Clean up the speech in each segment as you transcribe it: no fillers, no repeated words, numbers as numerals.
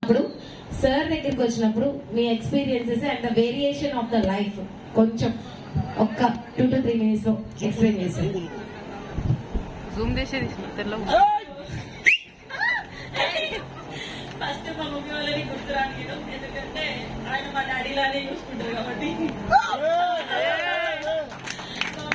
ఇప్పుడు సార్ దగ్గరికి వచ్చినప్పుడు మీ experiences and the variation of the life కొంచెం ఒక్క 2 to 3 minutes లో ఎక్స్ప్లెయిన్ చేశారు. జూమ్ చేసేది ఫస్ట్ మా మమ్మీ వాళ్ళని గుర్తురాని, ఎందుకంటే ఆయన మా డాడీ లానే చూసుకుంటారు కాబట్టి. మా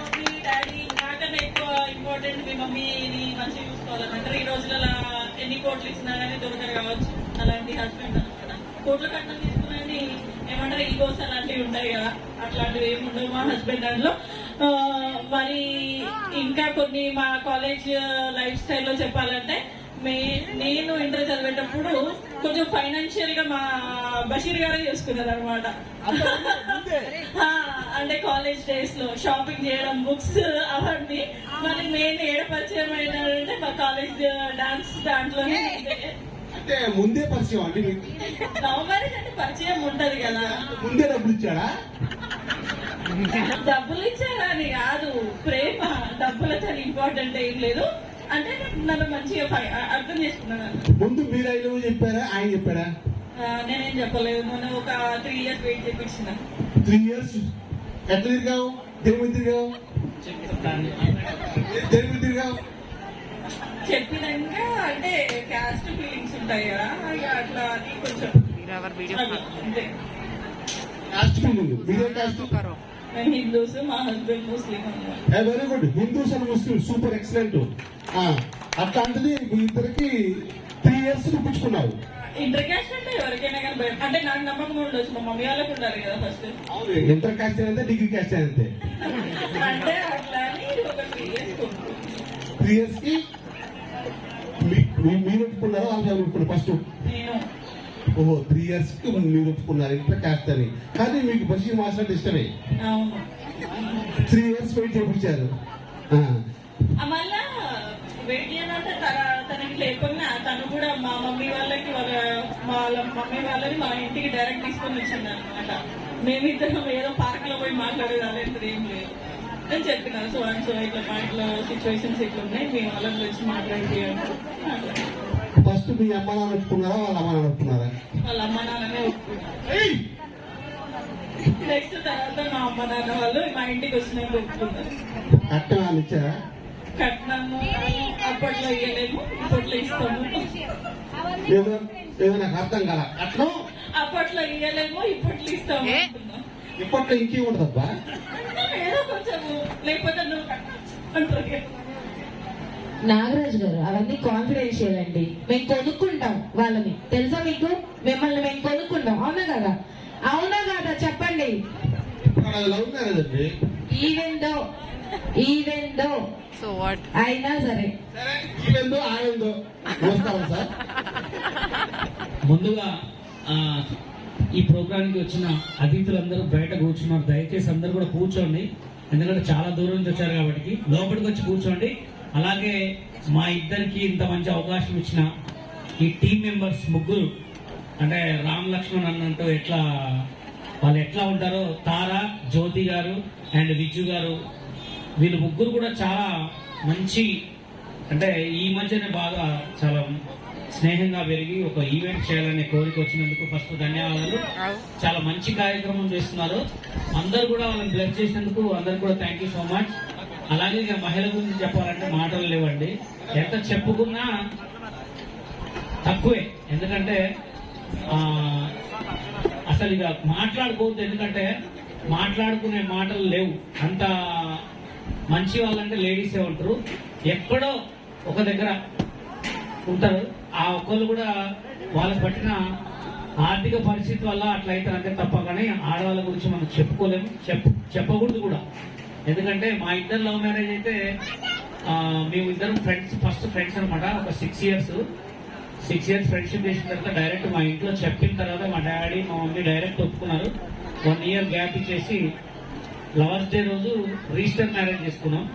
మమ్మీ డాడీ నాకన్నా ఎక్కువ ఇంపార్టెంట్ మీ మమ్మీని మంచిగా చూసుకోవాలన్నమాట. ఈ రోజులలో ఎన్ని కోట్లు ఇచ్చినా కానీ దొరకరు కావచ్చు అలాంటి హస్బెండ్ అనమాట. కోట్ల కట్నం తీసుకున్నాయని ఏమంటారు ఈగోస్ అలాంటివి ఉంటాయి కదా, అట్లాంటివి ఏమి ఉండవు మా హస్బెండ్ దాంట్లో. మరి ఇంకా కొన్ని మా కాలేజ్ లైఫ్ స్టైల్లో చెప్పాలంటే, నేను ఇంటర్ చదివేటప్పుడు కొంచెం ఫైనాన్షియల్ గా మా బషీర్ గారే చూసుకున్నారు అనమాట. అంటే కాలేజ్ డేస్ లో షాపింగ్ చేయడం, బుక్స్ అవన్నీ. మళ్ళీ నేను ఏడపరిచయం అయినాడంటే మా కాలేజ్ డాన్స్ దాంట్లోనే. అంటే ముందే పరిచయం అండి లవ్ మ్యారేజ్ అంటే పరిచయం ఉంటది కదా. ముందే డబ్బులు ఇచ్చాడా? డబ్బులు ఇచ్చారా అని కాదు, ప్రేమ. డబ్బులతో ఇంపార్టెంట్ ఏం లేదు, అంటే నన్ను మంచిగా అర్థం చేసుకున్నాను. ముందు మీరు ఐ లవ్ చెప్పారా, ఆయన చెప్పాడా? నేనేం చెప్పలేదు. మొన్న ఒక 3 years వెయిట్ చేపించిన. 3 years ఎట్లా తిరిగావు? దేని తిరిగావు? దేని తిరిగావు? చెప్పినాక అంటే క్యాస్ట్ ఫీలింగ్స్ ఉంటాయి కదా, అట్లా అని కొంచెం అంతే. Caste feeling. మీరే కాస్ట్? మేము హిందూస్, మా హస్బెండ్ ముస్లిం అన్నమాట. Very good. Hindus and Muslim super excellent. అట్లాంటిది మీ ఇద్దరికి 3 years చూపించుకున్నావు. ఇంటర్ క్యాస్ట్ అంటే ఎవరికైనా కానీ భయం. అంటే నాకు నమ్మకం ఉండొచ్చు, మా మమ్మీ వాళ్ళకి ఉండాలి కదా ఫస్ట్. ఇంటర్ క్యాస్ట్ అయితే డిగ్రీ క్యాస్ట్ అయితే అంటే అట్లా అని ఒక 3 years 3 years కి మీరు ఒప్పుకున్నారా, వాళ్ళు ఒప్పుకున్నారు ఫస్ట్? నేను. ఓహో, 3 years కి మీరు ఒప్పుకున్నారు ఇంటర్ క్యాస్ట్ అని. కానీ మీకు బషీర్ మాస్టర్ అంటే ఇష్టమే. అవును. 3 years వెయిట్ చేయించారు. మళ్ళా వెయిట్ చేయమంటే తనకి లేకుండా తను కూడా మా మమ్మీ వాళ్ళకి వాళ్ళ మమ్మీ వాళ్ళని మా ఇంటికి డైరెక్ట్ తీసుకొని వచ్చింది అనమాట. మేమిద్దరం ఏదో పార్క్ లో పోయి మాట్లాడేది అలాంటిది ఏం లేదు. నేను చెప్పిన సో అండ్ సో ఇట్లా మా ఇంట్లో సిచ్యువేషన్స్ ఇట్లా ఉన్నాయి, మీ వాళ్ళని వచ్చి మాట్లాడి. ఫస్ట్ మీ అమ్మ నాన్న ఒప్పుకున్నారా, వాళ్ళ అమ్మ నాన్న ఒప్పుకున్నారా? వాళ్ళ అమ్మ నాన్ననే ఒప్పుకున్నారు. నెక్స్ట్ తర్వాత మా అమ్మ నాన్న వాళ్ళు మా ఇంటికి వచ్చినాక ఒప్పుకున్నారు. కట్నం ఇచ్చారా? కట్నము అప్పట్లో ఇవ్వలేము, ఇప్పట్లో ఇస్తాము. ఏదో నాకు అర్థం కాల. కట్నం అప్పట్లో ఇవ్వలేము, ఇప్పట్లో ఇస్తాము అంటున్నా. ఇప్పట్లో ఇంకేం ఉంటుందబ్బా? ఏదో కొంచెం, లేకపోతే నువ్వు అంటారు. నాగరాజు గారు, అవన్నీ కాన్ఫిడెన్షియల్ అండి. మేము కొనుక్కుంటాం వాళ్ళని, తెలుసా మీకు? మిమ్మల్ని మేము కొనుక్కుంటాం. అవునా కదా? అవునా కదా చెప్పండి. లవ్ మ్యారేజ్ అండి. ఈవెన్ దో సో వాట్ అయినా సరే ఈవెందో ఆయందో వస్తాం సార్. ముందుగా ఈ ప్రోగ్రాంకి వచ్చిన అతిథులందరూ బయట కూర్చున్నారు. దయచేసి అందరూ కూడా కూర్చోండి, ఎందుకంటే చాలా దూరం నుంచి వచ్చారు కాబట్టి లోపలికి వచ్చి కూర్చోండి. అలాగే మా ఇద్దరికి ఇంత మంచి అవకాశం ఇచ్చిన ఈ టీం మెంబర్స్ ముగ్గురు, అంటే రామ్ లక్ష్మణ్ అన్నంటూ వాళ్ళు ఎట్లా ఉంటారో, తారా, జ్యోతి గారు అండ్ విజ్జు గారు, వీళ్ళు ముగ్గురు కూడా చాలా మంచి, అంటే ఈ మధ్యనే బాగా చాలా స్నేహంగా పెరిగి ఒక ఈవెంట్ చేయాలనే కోరిక వచ్చినందుకు ఫస్ట్ ధన్యవాదాలు. చాలా మంచి కార్యక్రమం చేస్తున్నారు. అందరు కూడా వాళ్ళని బ్లెస్ చేసినందుకు అందరు కూడా థ్యాంక్ యూ సో మచ్. అలాగే ఇక మహిళ గురించి చెప్పాలంటే మాటలు లేవండి, ఎంత చెప్పుకున్నా తక్కువే. ఎందుకంటే అసలు ఇక మాట్లాడుకోవద్దు, ఎందుకంటే మాట్లాడుకునే మాటలు లేవు. అంత మంచి వాళ్ళంటే లేడీసే ఉంటారు, ఎక్కడో ఒక దగ్గర ఉంటారు. ఆ ఒక్కళ్ళు కూడా వాళ్ళకి పట్టిన ఆర్థిక పరిస్థితి వల్ల అట్లా అవుతారు అంతే తప్ప, కానీ ఆడవాళ్ళ గురించి మనం చెప్పుకోలేము, చెప్పకూడదు కూడా. ఎందుకంటే మా ఇద్దరు లవ్ మ్యారేజ్ అయితే మేము ఇద్దరం ఫస్ట్ ఫ్రెండ్స్ అనమాట. ఒక 6 years ఫ్రెండ్షిప్ చేసిన తర్వాత డైరెక్ట్ మా ఇంట్లో చెప్పిన తర్వాత మా డాడీ మా మమ్మీ డైరెక్ట్ ఒప్పుకున్నారు. 1 year గ్యాప్ ఇచ్చేసి లవర్స్ డే రోజు రిజిస్టర్ మ్యారేజ్ చేసుకున్నాం.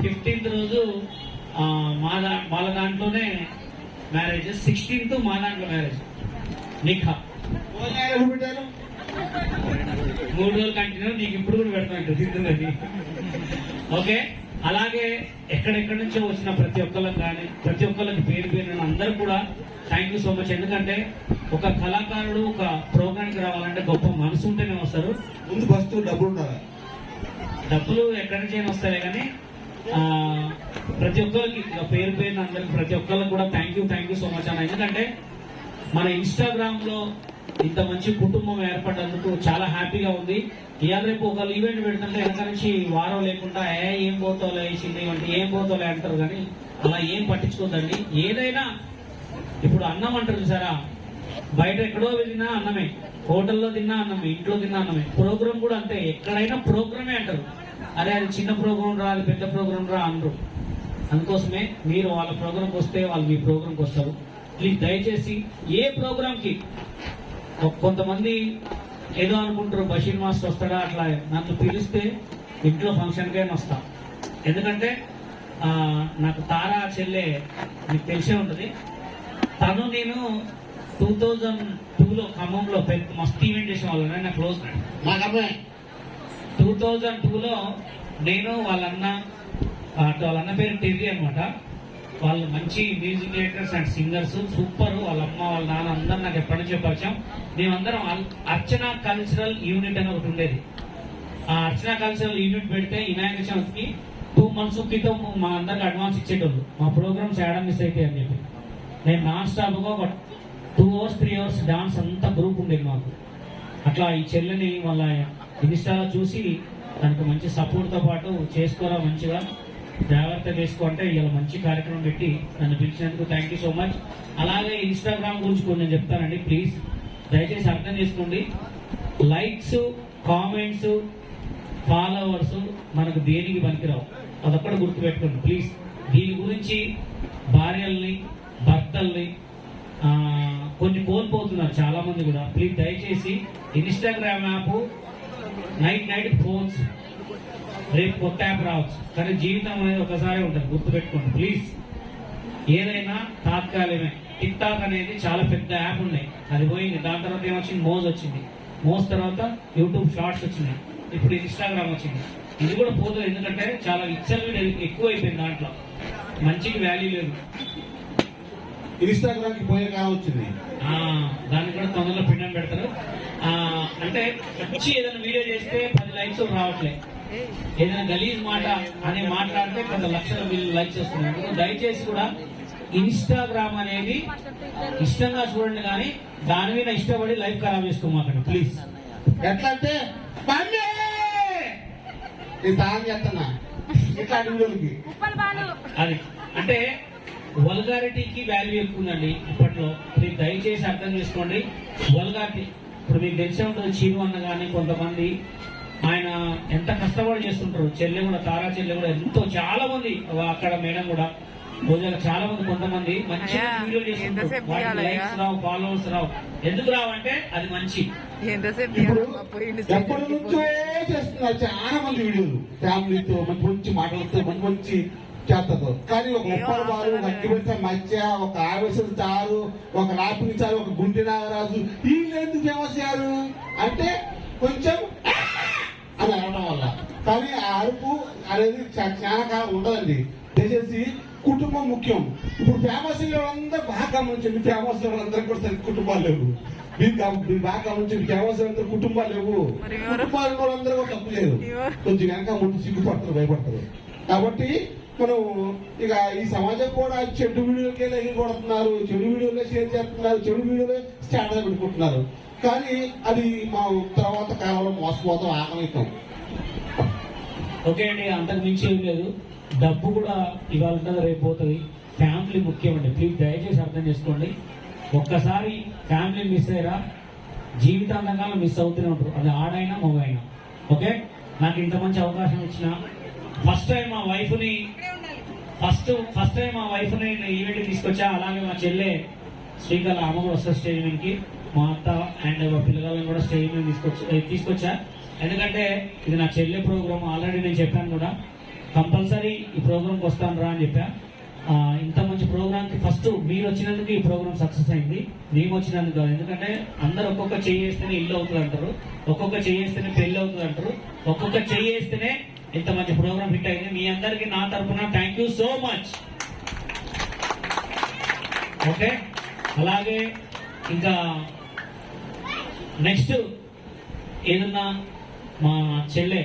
15th రోజు వాళ్ళ దాంట్లోనే మ్యారేజ్, 16th మా దాంట్లో మ్యారేజ్ నిఖా. 3 రోజులు కంటిన్యూ, నీకు ఇప్పుడు కూడా పెడతాను. ఓకే, అలాగే ఎక్కడెక్కడి నుంచో వచ్చిన ప్రతి ఒక్కళ్ళకి కానీ ప్రతి ఒక్కళ్ళకి పేరు పేరు అందరూ కూడా థ్యాంక్ యూ సో మచ్. ఎందుకంటే ఒక కళాకారుడు ఒక ప్రోగ్రామ్కి రావాలంటే గొప్ప మనసు ఉంటేనే వస్తారు. ముందు ఫస్ట్ డబ్బులు ఉండాలి. డబ్బులు ఎక్కడి నుంచి అయినా వస్తాయి కానీ ప్రతి ఒక్కరికి పేరు పేరున అందరికి ప్రతి ఒక్కరికి కూడా థ్యాంక్ యూ సో మచ్ అన్న. ఎందుకంటే మన ఇన్స్టాగ్రామ్ లో ఇంత మంచి కుటుంబం ఏర్పడ్డందుకు చాలా హ్యాపీగా ఉంది. ఇవాళ రేపు ఒక ఈవెంట్ పెడుతుంటే వెనక నుంచి వారం లేకుండా ఏం పోతావులే చిన్న వంటి ఏం పోతావులే అంటారు, కానీ అలా ఏం పట్టించుకోదండి. ఏదైనా ఇప్పుడు అన్నం అంటారు చూసారా, బయట ఎక్కడో వెళ్ళినా అన్నమే, హోటల్లో తిన్నా అన్నమే, ఇంట్లో తిన్నా అన్నమే. ప్రోగ్రామ్ కూడా అంతే, ఎక్కడైనా ప్రోగ్రామే అంటారు. అరే అది చిన్న ప్రోగ్రామ్ రా, అది పెద్ద ప్రోగ్రామ్ రా అనరు. అందుకోసమే మీరు వాళ్ళ ప్రోగ్రామ్కి వస్తే వాళ్ళు మీ ప్రోగ్రామ్కి వస్తారు. ప్లీజ్ దయచేసి ఏ ప్రోగ్రామ్కి కొంతమంది ఏదో అనుకుంటారు బషీర్ మాస్టర్ వస్తాడా, అట్లా నన్ను పిలిస్తే ఇంట్లో ఫంక్షన్కే వస్తా. ఎందుకంటే నాకు తారా చెల్లె మీకు తెలిసే ఉంటుంది. తను నేను 2002లో ఖమ్మంలో పెద్ద మస్తు ఈవెంట్ చేసిన వాళ్ళు, నా క్లోజ్ ఫ్రెండ్. 2002లో నేను వాళ్ళన్న పేరు టెర్రీ అనమాట. వాళ్ళు మంచి music directors and singers, super. వాళ్ళ అమ్మ వాళ్ళ నాన్న అందరు నాకు ఎప్పటి నుంచో పరిచయం. మేమందరం అర్చన కల్చరల్ యూనిట్ అని ఒకటి ఉండేది. ఆ అర్చన కల్చరల్ యూనిట్ పెడితే ఇనాగ్రేషన్కి 2 months క్రితం మా అందరికి అడ్వాన్స్ ఇచ్చేటోళ్ళు, మా ప్రోగ్రామ్స్ ఏడా మిస్ అయితే అని చెప్పి. నేను నాన్ స్టాప్గా ఒక 2 hours 3 hours డాన్స్ అంతా గ్రూప్ ఉండేది మాకు. అట్లా ఈ చెల్లెని వాళ్ళ ఇన్స్టాలో చూసి దానికి మంచి సపోర్ట్తో పాటు చేసుకోరా, మంచిగా జాగ్రత్త చేసుకో అంటే ఇలా మంచి కార్యక్రమం పెట్టి నన్ను పిలిచినందుకు థ్యాంక్ యూ సో మచ్. అలాగే ఇన్స్టాగ్రామ్ గురించి కొన్ని నేను చెప్తానండి, ప్లీజ్ దయచేసి అర్థం చేసుకోండి. లైక్స్, కామెంట్స్, ఫాలోవర్స్ మనకు దేనికి పనికిరావు, అదొక్కటి గుర్తుపెట్టుకోండి ప్లీజ్. దీని గురించి భార్యల్ని, భర్తల్ని కొన్ని కోల్పోతున్నారు చాలా మంది కూడా. ప్లీజ్ దయచేసి ఇన్స్టాగ్రామ్ యాప్ నైట్ ఫోన్స్, రేపు కొత్త యాప్ రావచ్చు, కానీ జీవితం అనేది ఒకసారి ఉంటుంది, గుర్తుపెట్టుకోండి ప్లీజ్. ఏదైనా తాత్కాలికమే. టిక్ టాక్ అనేది చాలా పెద్ద యాప్ ఉన్నాయి, అది పోయింది. దాని తర్వాత ఏమొచ్చింది, మోజ్ వచ్చింది. మోజ్ తర్వాత యూట్యూబ్ షార్ట్స్ వచ్చినాయి, ఇప్పుడు ఇన్స్టాగ్రామ్ వచ్చింది. ఇది కూడా పోతుంది, ఎందుకంటే చాలా విచ్చలవిడి ఎక్కువ అయిపోయింది, దాంట్లో మంచికి వాల్యూ లేదు. ఇన్స్టాగ్రామ్ కి పోయే కాలం వచ్చింది, దాన్ని కూడా తొందరలో పిండం పెడతారు. అంటే మంచి ఏదైనా వీడియో చేస్తే 10 likes రావట్లేదు. ఏదైనా గలీజ్ మాట అని మాట్లాడితే 10 లక్షల లైక్స్ వస్తున్నాయి. దయచేసి కూడా ఇన్స్టాగ్రామ్ అనేది ఇష్టంగా చూడండి, కానీ దాని మీద ఇష్టపడి లైఫ్ ఖరాబ్ చేసుకోమాకండి ప్లీజ్. ఎట్లా అంటే నేను సాయం చేస్తున్నా ఇట్లాంటి వీడియోలకి. అది అంటే వల్గారిటీకి వాల్యూ ఎక్కువ ఉందండి ఇప్పట్లో. మీరు దయచేసి అర్థం చేసుకోండి. వల్గారిటీ ఇప్పుడు మీకు తెలిసే ఉంటుంది, చీరు అన్న కానీ కొంతమంది ఆయన ఎంత కష్టపడి చేస్తుంటారు. చెల్లె కూడా, తారా చెల్లె కూడా ఎంతో చాలా మంది, అక్కడ మేడం కూడా రోజుగా చాలా మంది, కొంతమంది మంచి వీడియో చేస్తుంటారు. వాటికి లైక్స్ రావు, ఫాలోవర్స్ రావు. ఎందుకు రావంటే అది మంచి. ఇప్పుడు ఎప్పటి నుంచో చేస్తున్నారు చాలా మంది వీడియోలు, ఫ్యామిలీతో మంచి మంచి మాటలతో మంచి మంచి చేస్తారు. కానీ ఒక ముప్పై బారు, ఒక అగ్గిపెట్ట మధ్య, ఒక ఆవేశం చారు, ఒక రాపిని చారు, ఒక గుండె నాగరాజు, వీళ్ళు ఎందుకు ఫేమస్ అయ్యారు అంటే కొంచెం అని అనడం వల్ల. కానీ ఆ అరుపు అనేది చాలా కాలం ఉండదండి. దయచేసి కుటుంబం ముఖ్యం. ఇప్పుడు ఫేమస్ అయ్యే వాళ్ళందరూ బాగా గమనించండి, ఫేమస్ అయ్యే వాళ్ళందరికీ కూడా సరి కుటుంబాలు లేవు. మీరు బాగా గమనించండి, ఫేమస్ అయ్యే కుటుంబాలు లేవు. కుటుంబాలు వాళ్ళందరూ కూడా తప్పు లేదు, కొంచెం వెనక ముందు సిగ్గుపడతారు, భయపడతారు. కాబట్టి మనం ఇక ఈ సమాజం కూడా చెడు వీడియోకే లైక్ కొడుతున్నారు, చెడు వీడియోలే షేర్ చేస్తున్నారు, చెడు వీడియోలే స్టాండర్డ్ పెట్టుకుంటున్నారు. కానీ అది మా తర్వాత కాలంలో మోసపోతాం, ఆకలిస్తాం. ఓకే అండి, అంతకు మించి ఏం లేదు. డబ్బు కూడా ఇవాళ ఉంటుంది, రేపు పోతుంది. ఫ్యామిలీ ముఖ్యం అండి, ప్లీజ్ దయచేసి అర్థం చేసుకోండి. ఒక్కసారి ఫ్యామిలీ మిస్ అయ్యారా జీవితాంతంగా మిస్ అవుతూనే ఉంటారు, అది ఆడైనా మగైనా. ఓకే, నాకు ఇంత మంచి అవకాశం ఇచ్చిన ఫస్ట్ టైం మా వైఫ్ని ఈవెంట్కి తీసుకొచ్చా. అలాగే మా చెల్లె శ్రీకళ అమ్మ కూడా వస్తారు స్టేజ్ మీదకి, మా అత్త అండ్ మా పిల్లగాళ్ళని కూడా స్టేజ్ మీద తీసుకొచ్చా. ఎందుకంటే ఇది నా చెల్లె ప్రోగ్రామ్. ఆల్రెడీ నేను చెప్పాను కూడా, కంపల్సరీ ఈ ప్రోగ్రామ్కి వస్తాను రా అని చెప్పా. ఇంత మంచి ప్రోగ్రామ్కి ఫస్ట్ మీరు వచ్చినందుకు ఈ ప్రోగ్రామ్ సక్సెస్ అయింది, మేము వచ్చినందుకు కాదు. ఎందుకంటే అందరు ఒక్కొక్క చెయ్యి వేస్తేనే ఇల్లు అవుతుంది అంటారు, ఒక్కొక్క చెయ్యి వేస్తేనే పెళ్లి అవుతుంది అంటారు, ఒక్కొక్క చెయ్యి వేస్తేనే ఇంత మంచి ప్రోగ్రామ్ హిట్ అయింది. మీ అందరికి నా తరఫున thank you so much. Okay, అలాగే ఇంకా నెక్స్ట్ ఏదన్నా మా చెల్లె